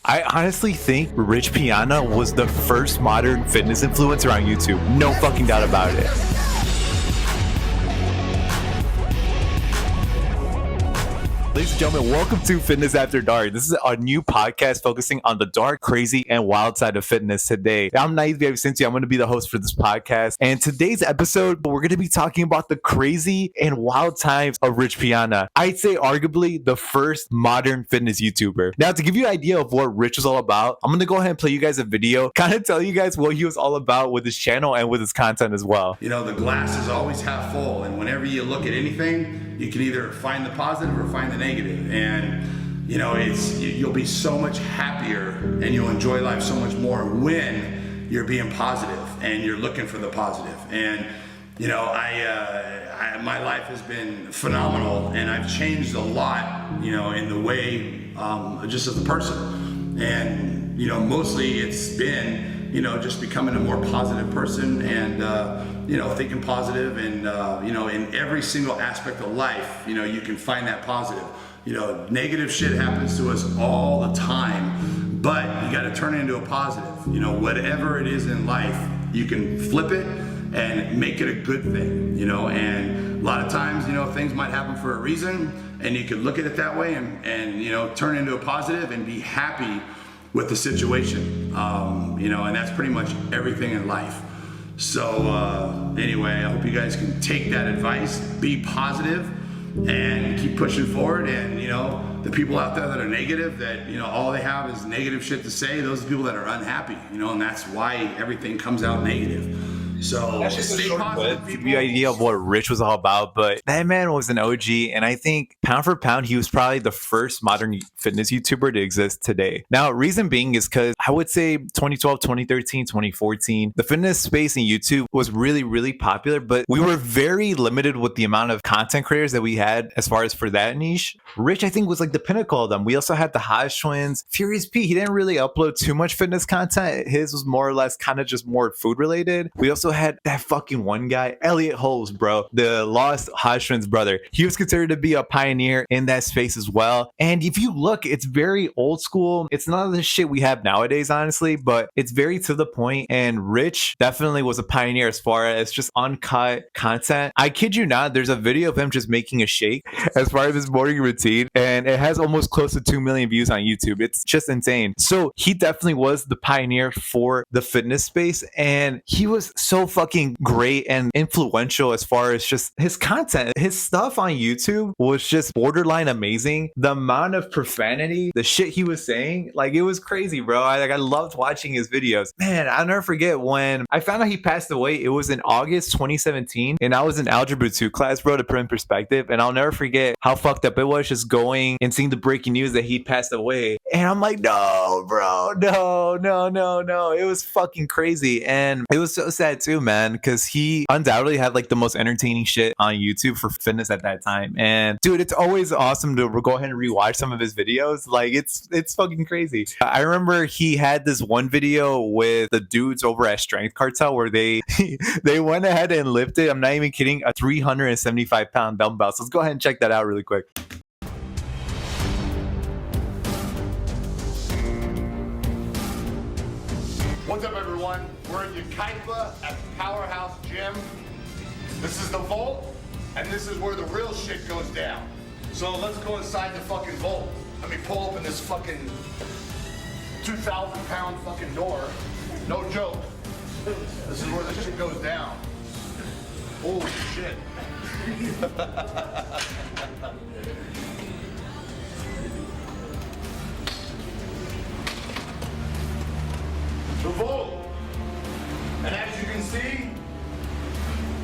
I honestly think Rich Piana was the first modern fitness influencer on YouTube. No fucking doubt about it. Ladies and gentlemen, welcome to Fitness After Dark. This is a new podcast focusing on the dark, crazy, and wild side of fitness today. I'm Naive Cincy. I'm going to be the host for this podcast. And today's episode, we're going to be talking about the crazy and wild times of Rich Piana. I'd say arguably the first modern fitness YouTuber. Now, to give you an idea of what Rich was all about, I'm going to go ahead and play you guys a video, kind of tell you guys what he was all about with his channel and with his content as well. You know, the glass is always half full, and whenever you look at anything, you can either find the positive or find the negative. And you know, you'll be so much happier and you'll enjoy life so much more when you're being positive and you're looking for the positive. And you know, my life has been phenomenal, and I've changed a lot, you know, in the way just as a person. And you know, mostly it's been, you know, just becoming a more positive person and you know, thinking positive, and you know, in every single aspect of life, you know, you can find that positive. You know, negative shit happens to us all the time, but you got to turn it into a positive. You know, whatever it is in life, you can flip it and make it a good thing. You know, and a lot of times, you know, things might happen for a reason, and you could look at it that way and you know, turn it into a positive and be happy with the situation. You know, and that's pretty much everything in life. So anyway, I hope you guys can take that advice, be positive, and keep pushing forward. And you know, the people out there that are negative, that you know, all they have is negative shit to say, those are the people that are unhappy, you know, and that's why everything comes out negative. So stay positive, give you an idea of what Rich was all about, but that man was an OG, and I think pound for pound he was probably the first modern fitness YouTuber to exist today. Now, reason being is because I would say 2012, 2013, 2014, the fitness space in YouTube was really popular, but we were very limited with the amount of content creators that we had as far as for that niche. Rich, I think, was like the pinnacle of them. We also had the Hodge twins. Furious P, he didn't really upload too much fitness content. His was more or less kind of just more food related. We also had that fucking one guy, Elliot Holmes, bro, the lost Hodge twins brother. He was considered to be a pioneer in that space as well. And if you look, it's very old school. It's none of the shit we have nowadays, honestly, but it's very to the point. And Rich definitely was a pioneer as far as just uncut content. I kid you not, there's a video of him just making a shake as far as his morning routine, and it has almost close to 2 million views on YouTube. It's just insane. So he definitely was the pioneer for the fitness space, and he was so fucking great and influential as far as just his content. His stuff on YouTube was just borderline amazing. The amount of profanity, the shit he was saying, like, it was crazy, bro. I loved watching his videos. Man, I'll never forget when I found out he passed away. It was in August 2017, and I was in Algebra 2 class, bro, to put in perspective. And I'll never forget how fucked up it was just going and seeing the breaking news that he passed away. And I'm like, no, bro, no. It was fucking crazy. And it was so sad too, man, because he undoubtedly had like the most entertaining shit on YouTube for fitness at that time. And dude, it's always awesome to go ahead and rewatch some of his videos. Like, it's fucking crazy. I remember he had this one video with the dudes over at Strength Cartel where they they went ahead and lifted, I'm not even kidding, a 375-pound dumbbell. So let's go ahead and check that out really quick. What's up, everyone? We're at Ukaipa at Powerhouse Gym. This is the vault, and this is where the real shit goes down. So let's go inside the fucking vault. Let me pull open this fucking 2,000-pound fucking door. No joke. This is where the shit goes down. Holy shit. The vault. And as you can see,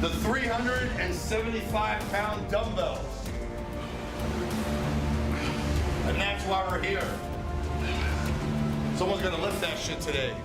the 375-pound dumbbells. And that's why we're here. Someone's gonna lift that shit today.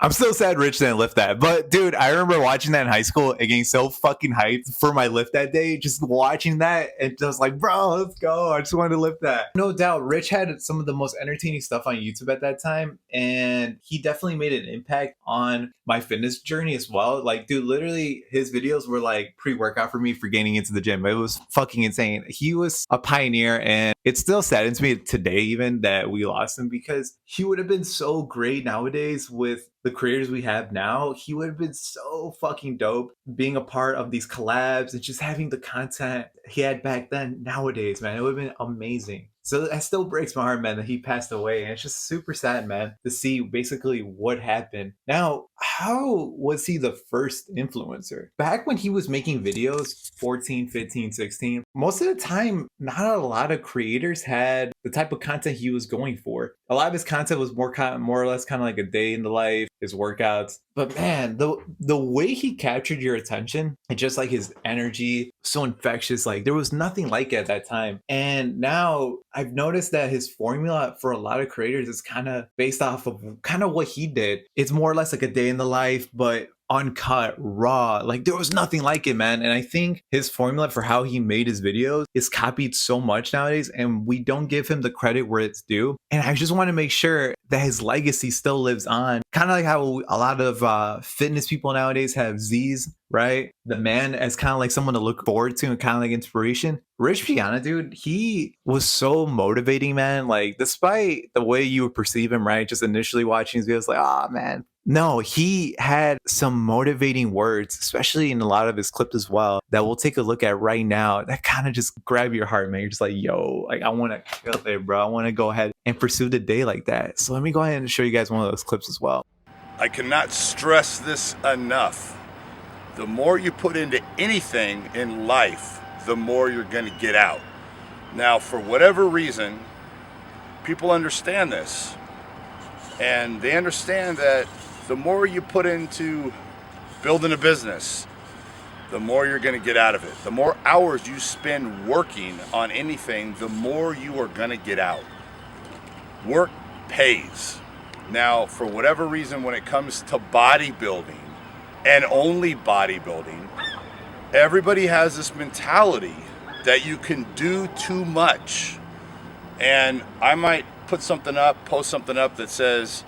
I'm still sad Rich didn't lift that. But dude, I remember watching that in high school and getting so fucking hyped for my lift that day. Just watching that and just like, bro, let's go. I just wanted to lift that. No doubt, Rich had some of the most entertaining stuff on YouTube at that time. And he definitely made an impact on my fitness journey as well. Like, dude, literally his videos were like pre-workout for me for getting into the gym. It was fucking insane. He was a pioneer, and it still saddens me today even that we lost him, because he would have been so great nowadays with the creators we have now. He would have been so fucking dope being a part of these collabs and just having the content he had back then nowadays, man. It would have been amazing. So that still breaks my heart, man, that he passed away. And it's just super sad, man, to see basically what happened. Now, how was he the first influencer? Back when he was making videos, 14, 15, 16, most of the time, not a lot of creators had the type of content he was going for. A lot of his content was more or less kind of like a day in the life, his workouts. But man, the way he captured your attention and just like his energy, so infectious, like there was nothing like it at that time. And now I've noticed that his formula for a lot of creators is kind of based off of kind of what he did. It's more or less like a day in the life, but uncut, raw. Like there was nothing like it, man. And I think his formula for how he made his videos is copied so much nowadays, and we don't give him the credit where it's due. And I just want to make sure that his legacy still lives on. Kind of like how a lot of fitness people nowadays have Z's, right? The man as kind of like someone to look forward to and kind of like inspiration. Rich Piana, dude, he was so motivating, man. Like, despite the way you would perceive him, right? Just initially watching his videos, like, oh man. No, he had some motivating words, especially in a lot of his clips as well, that we'll take a look at right now. That kind of just grab your heart, man. You're just like, yo, like I want to kill it, bro. I want to go ahead and pursue the day like that. So let me go ahead and show you guys one of those clips as well. I cannot stress this enough. The more you put into anything in life, the more you're going to get out. Now, for whatever reason, people understand this. And they understand that the more you put into building a business, the more you're going to get out of it. The more hours you spend working on anything, the more you are going to get out. Work pays. Now, for whatever reason, when it comes to bodybuilding, and only bodybuilding, everybody has this mentality that you can do too much. And I might post something up that says,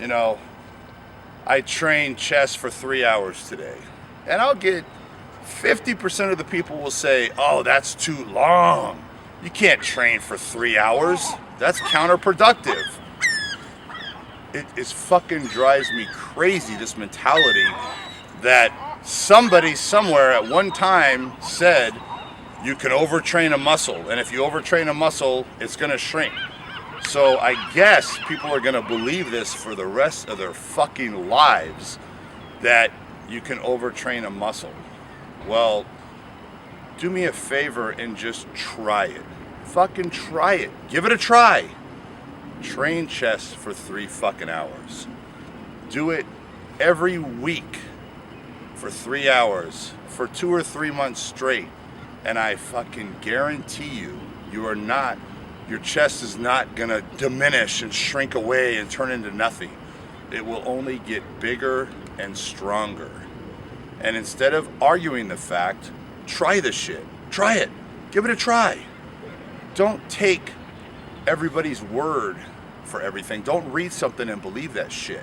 you know, I trained chest for 3 hours today. And I'll get 50% of the people will say, oh, that's too long. You can't train for 3 hours. That's counterproductive. It is fucking drives me crazy, this mentality that somebody somewhere at one time said you can overtrain a muscle, and if you overtrain a muscle, it's going to shrink. So I guess people are going to believe this for the rest of their fucking lives, that you can overtrain a muscle. Well, do me a favor and just try it. Fucking try it. Give it a try. Train chest for 3 fucking hours. Do it every week for 3 hours for 2 or 3 months straight. And I fucking guarantee you, your chest is not gonna diminish and shrink away and turn into nothing. It will only get bigger and stronger. And instead of arguing the fact, try the shit. Try it. Give it a try. Don't take everybody's word for everything. Don't read something and believe that shit.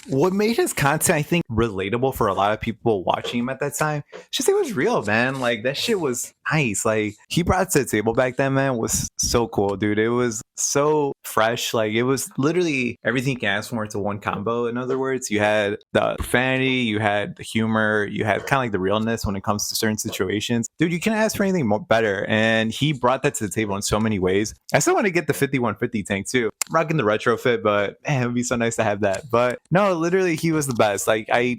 What made his content, I think, relatable for a lot of people watching him at that time, just it was real, man. Like, that shit was nice. Like, he brought to the table back then, man, was so cool, dude. It was so fresh. Like, it was literally everything you can ask for into one combo. In other words, you had the profanity, you had the humor, you had kind of like the realness when it comes to certain situations. Dude, you can't ask for anything more better. And he brought that to the table in so many ways. I still want to get the 5150 tank too. I'm rocking the retrofit, but man, it would be so nice to have that. But no, literally, he was the best. Like, I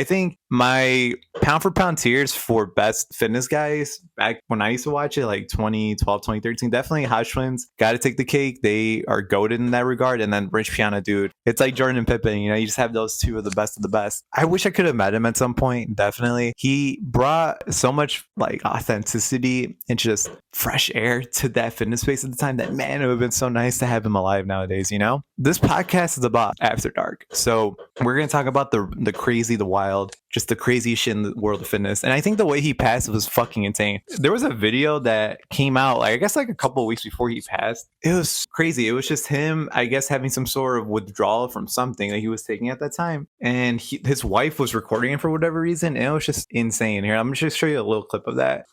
think my pound for pound tiers for best fitness guys back when I used to watch it, like 2012, 2013, definitely Hodge Twins. Got to take the cake. They are goated in that regard. And then Rich Piana, dude. It's like Jordan and Pippen. You know, you just have those two of the best of the best. I wish I could have met him at some point. Definitely. He brought so much like authenticity and just fresh air to that fitness space at the time that, man, it would have been so nice to have him alive nowadays, you know? This podcast is about After Dark. So we're going to talk about the crazy, the wild, just the crazy shit in the world of fitness. And I think the way he passed was fucking insane. There was a video that came out, like I guess like a couple of weeks before he passed. It was crazy. It was just him, I guess, having some sort of withdrawal from something that he was taking at that time. And his wife was recording him for whatever reason. And it was just insane. Here, I'm going to just show you a little clip of that.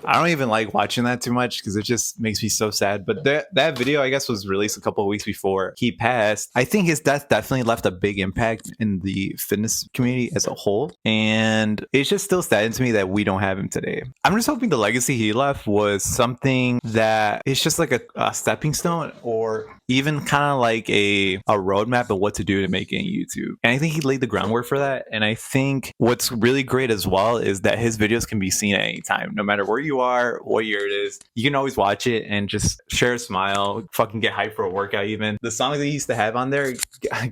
I don't even like watching that too much because it just makes me so sad. But that video, I guess, was released a couple of weeks before he passed. I think his death definitely left a big impact in the fitness community as a whole. And it's just still saddened to me that we don't have him today. I'm just hoping the legacy he left was something that is just like a stepping stone, or even kind of like a roadmap of what to do to make it in YouTube. And I think he laid the groundwork for that. And I think what's really great as well is that his videos can be seen at any time, no matter where you are, what year it is. You can always watch it and just share a smile, fucking get hyped for a workout even. The songs that he used to have on there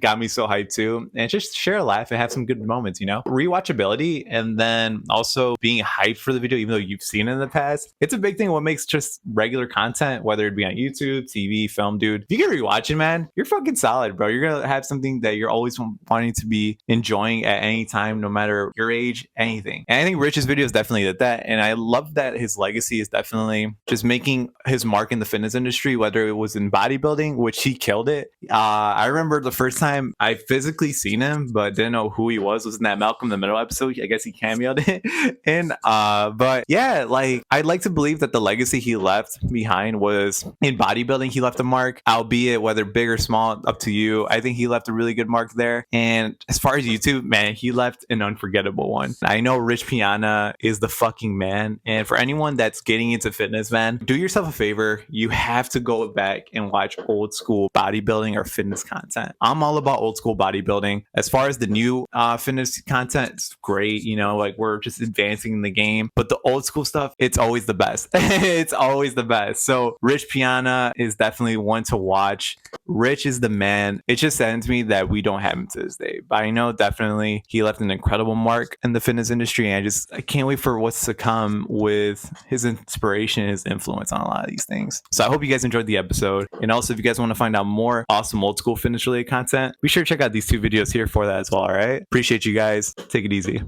got me so hyped too. And just share a laugh and have some good moments, you know? Rewatchability, and then also being hyped for the video, even though you've seen it in the past. It's a big thing what makes just regular content, whether it be on YouTube, TV, film, dude. If you get rewatching, man, you're fucking solid, bro. You're gonna have something that you're always wanting to be enjoying at any time, no matter your age, anything. And I think Rich's videos definitely did that. And I love that his legacy is definitely just making his mark in the fitness industry, whether it was in bodybuilding, which he killed it. I remember the first time I physically seen him, but didn't know who he was in that Malcolm in the Middle episode. I guess he cameoed it. And but yeah, like I'd like to believe that the legacy he left behind was in bodybuilding. He left a mark, albeit whether big or small, up to you. I think he left a really good mark there. And as far as YouTube, man, he left an unforgettable one. I know Rich Piana is the fucking man. And for anyone that's getting into fitness, man, do yourself a favor. You have to go back and watch old school bodybuilding or fitness content. I'm all about old school bodybuilding. As far as the new fitness content, it's great. You know, like we're just advancing in the game. But the old school stuff, it's always the best. It's always the best. So Rich Piana is definitely one to watch. Rich is the man. It just saddens me that we don't have him to this day. But I know definitely he left an incredible mark in the fitness industry. And I can't wait for what's to come with his inspiration, his influence on a lot of these things. So I hope you guys enjoyed the episode. And also, if you guys want to find out more awesome old school fitness related content, be sure to check out these two videos here for that as well. All right. Appreciate you guys. Take it easy.